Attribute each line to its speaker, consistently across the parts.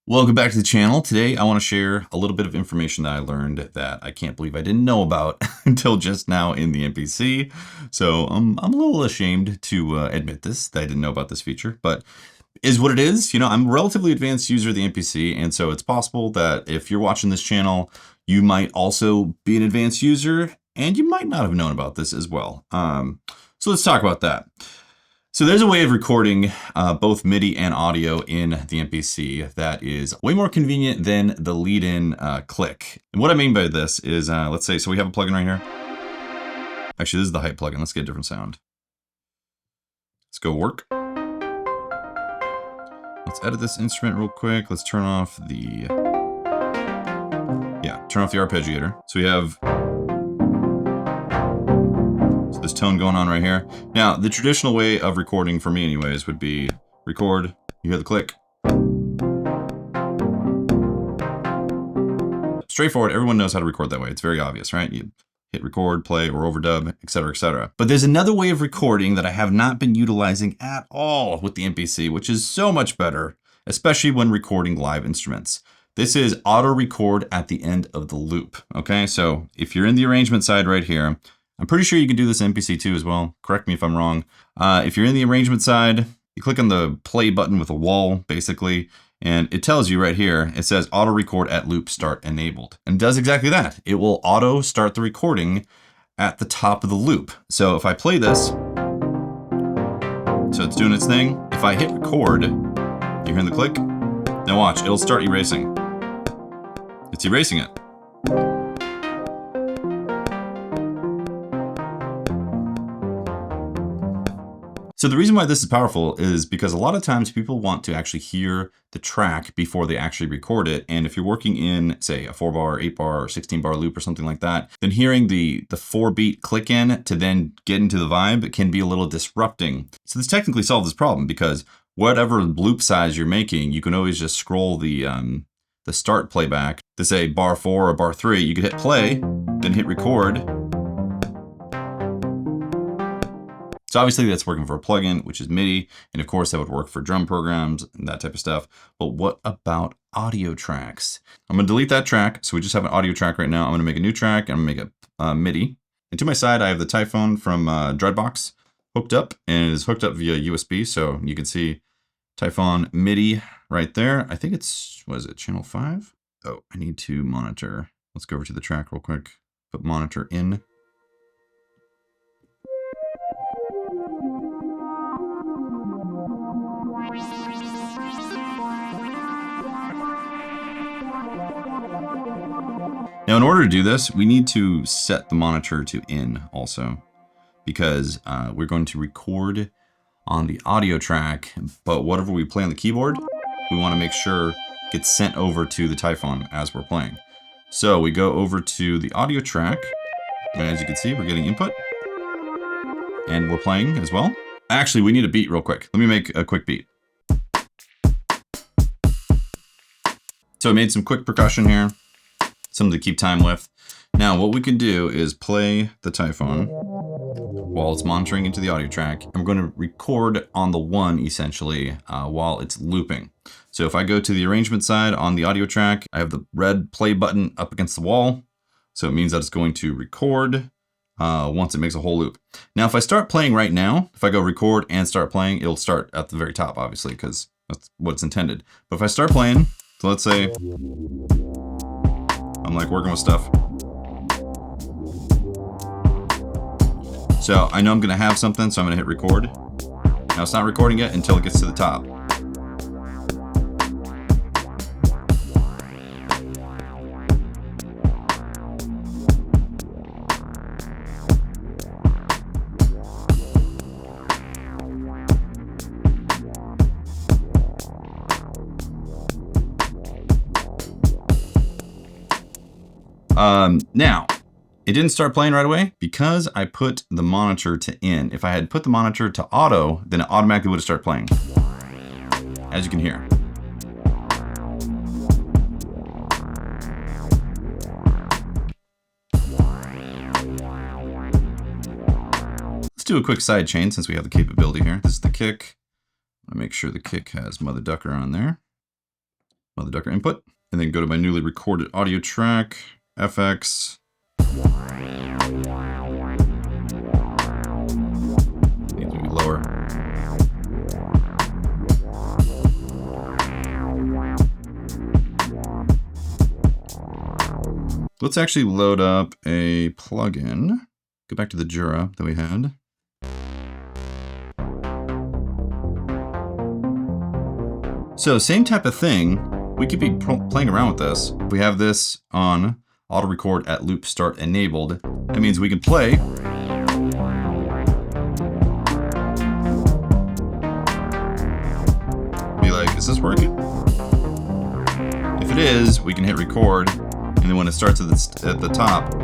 Speaker 1: Welcome back to the channel. Today I want to share a little bit of information that I learned that I can't believe I didn't know about until just now in the MPC. So I'm a little ashamed to admit this, that I didn't know about this feature, but is what it is. You know, I'm a relatively advanced user of the MPC, and so it's possible that if you're watching this channel, you might also be an advanced user, and you might not have known about this as well. So let's talk about that. So there's a way of recording both MIDI and audio in the MPC that is way more convenient than the lead-in click. And what I mean by this is, let's say, so we have a plugin right here. Actually, this is the hype plugin. Let's get a different sound. Let's go work. Let's edit this instrument real quick. Let's turn off the, turn off the arpeggiator. So we have this tone going on right here. Now, the traditional way of recording for me anyways would be record, you hear the click. Straightforward, everyone knows how to record that way. It's very obvious, right? You hit record, play, or overdub, etc., etc. But there's another way of recording that I have not been utilizing at all with the MPC, which is so much better, especially when recording live instruments. This is auto record at the end of the loop, okay? So if you're in the arrangement side right here, I'm pretty sure you can do this in MPC too as well. Correct me if I'm wrong. If you're in the arrangement side, you click on the play button with a wall, basically, and it tells you right here, it says auto record at loop start enabled. And it does exactly that. It will auto start the recording at the top of the loop. So if I play this, so it's doing its thing. If I hit record, you hearing the click? Now watch, it'll start erasing. It's erasing it. So the reason why this is powerful is because a lot of times people want to actually hear the track before they actually record it. And if you're working in, say, a 4-bar, 8-bar, or 16-bar loop or something like that, then hearing the 4-beat click in to then get into the vibe can be a little disrupting. So this technically solves this problem because whatever loop size you're making, you can always just scroll the start playback to say bar 4 or bar 3. You could hit play, then hit record. So obviously that's working for a plugin, which is MIDI. And of course that would work for drum programs and that type of stuff. But what about audio tracks? I'm gonna delete that track. So we just have an audio track right now. I'm gonna make a new track and I'm gonna make a MIDI. And to my side, I have the Typhone from Dreadbox hooked up, and it is hooked up via USB. So you can see Typhone MIDI right there. I think it's, what is it, channel 5? Oh, I need to monitor. Let's go over to the track real quick. Put monitor in. Now, in order to do this, we need to set the monitor to in also, because we're going to record on the audio track, but whatever we play on the keyboard, we want to make sure gets sent over to the Typhone as we're playing. So we go over to the audio track, and as you can see, we're getting input, and we're playing as well. Actually, we need a beat real quick. Let me make a quick beat. So I made some quick percussion here, something to keep time with. Now what we can do is play the Typhone while it's monitoring into the audio track. I'm going to record on the 1 essentially while it's looping. So if I go to the arrangement side on the audio track, I have the red play button up against the wall. So it means that it's going to record once it makes a whole loop. Now if I start playing right now, if I go record and start playing, it'll start at the very top obviously because that's what it's intended. But if I start playing, so let's say I'm like working with stuff. So I know I'm gonna have something, so I'm gonna hit record. Now it's not recording yet until it gets to the top. Now, it didn't start playing right away because I put the monitor to in. If I had put the monitor to auto, then it automatically would have started playing, as you can hear. Let's do a quick side chain since we have the capability here. This is the kick. I make sure the kick has Mother Ducker on there. mother ducker input, and then go to my newly recorded audio track, FX. Needs to be lower. Let's actually load up a plugin. Go back to the Jura that we had. So same type of thing. We could be playing around with this. If we have this on auto record at loop start enabled, that means we can play. Be like, is this working? If it is, we can hit record, and then when it starts at the top,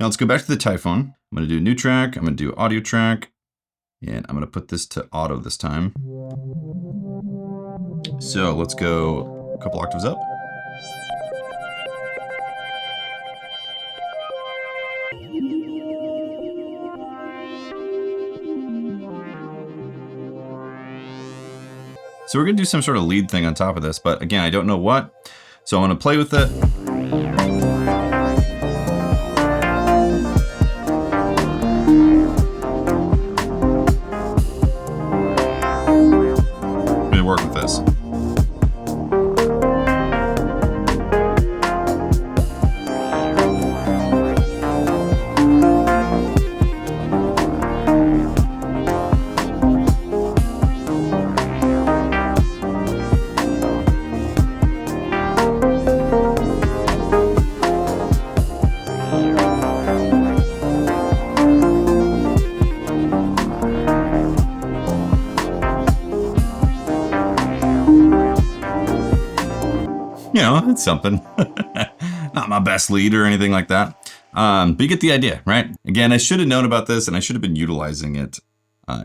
Speaker 1: now let's go back to the Typhoon. I'm going to do a new track. I'm going to do audio track. And I'm going to put this to auto this time. So let's go a couple octaves up. So we're going to do some sort of lead thing on top of this. But again, I don't know what. So I'm going to play with it. Work with this. You know, it's something. Not my best lead or anything like that. But you get the idea, right? Again, I should have known about this and I should have been utilizing it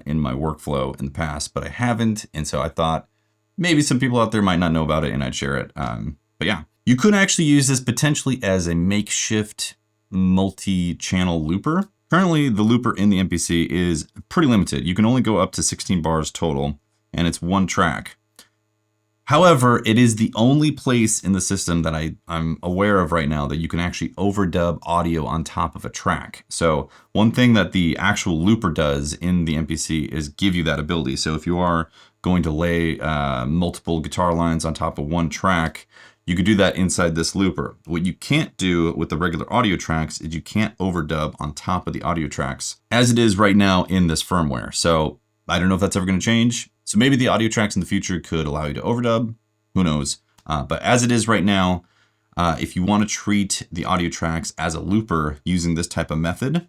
Speaker 1: in my workflow in the past, but I haven't. And so I thought maybe some people out there might not know about it and I'd share it. But yeah, you could actually use this potentially as a makeshift multi-channel looper. Currently, the looper in the MPC is pretty limited. You can only go up to 16 bars total, and it's one track. However, it is the only place in the system that I'm aware of right now that you can actually overdub audio on top of a track. So one thing that the actual looper does in the MPC is give you that ability. So if you are going to lay multiple guitar lines on top of one track, you could do that inside this looper. What you can't do with the regular audio tracks is you can't overdub on top of the audio tracks as it is right now in this firmware. So I don't know if that's ever going to change. So maybe the audio tracks in the future could allow you to overdub. Who knows? But as it is right now, if you want to treat the audio tracks as a looper using this type of method,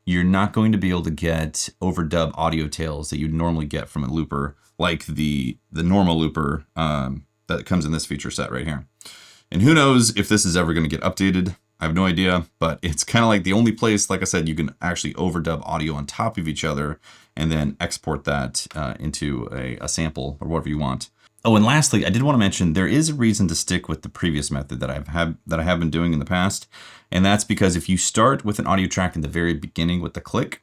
Speaker 1: you're not going to be able to get overdub audio tails that you'd normally get from a looper, like the normal looper that comes in this feature set right here. And who knows if this is ever going to get updated. I have no idea, but it's kind of like the only place, like I said, you can actually overdub audio on top of each other and then export that into a sample or whatever you want. Oh, and lastly, I did want to mention there is a reason to stick with the previous method that I have been doing in the past, and that's because if you start with an audio track in the very beginning with the click,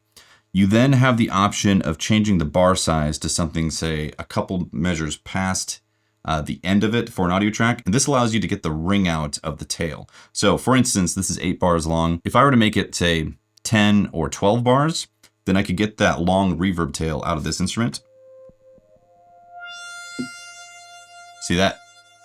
Speaker 1: you then have the option of changing the bar size to something, say, a couple measures past the end of it for an audio track. And this allows you to get the ring out of the tail. So for instance, this is 8 bars long. If I were to make it, say, 10 or 12 bars, then I could get that long reverb tail out of this instrument. See that?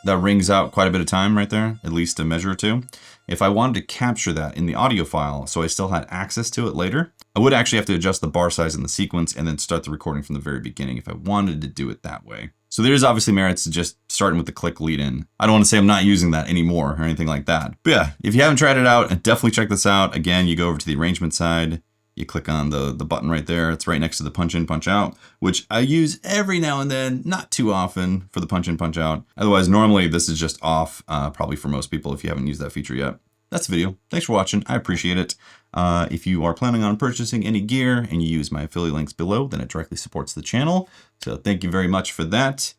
Speaker 1: That rings out quite a bit of time right there, at least a measure or two. If I wanted to capture that in the audio file so I still had access to it later, I would actually have to adjust the bar size in the sequence and then start the recording from the very beginning if I wanted to do it that way. So there's obviously merits to just starting with the click lead in. I don't want to say I'm not using that anymore or anything like that. But yeah, if you haven't tried it out, definitely check this out. Again, you go over to the arrangement side, you click on the button right there. It's right next to the punch in, punch out, which I use every now and then, not too often for the punch in, punch out. Otherwise, normally this is just off, probably for most people if you haven't used that feature yet. That's the video. Thanks for watching. I appreciate it. If you are planning on purchasing any gear and you use my affiliate links below, then it directly supports the channel. So thank you very much for that.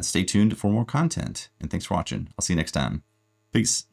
Speaker 1: Stay tuned for more content, and thanks for watching. I'll see you next time. Peace.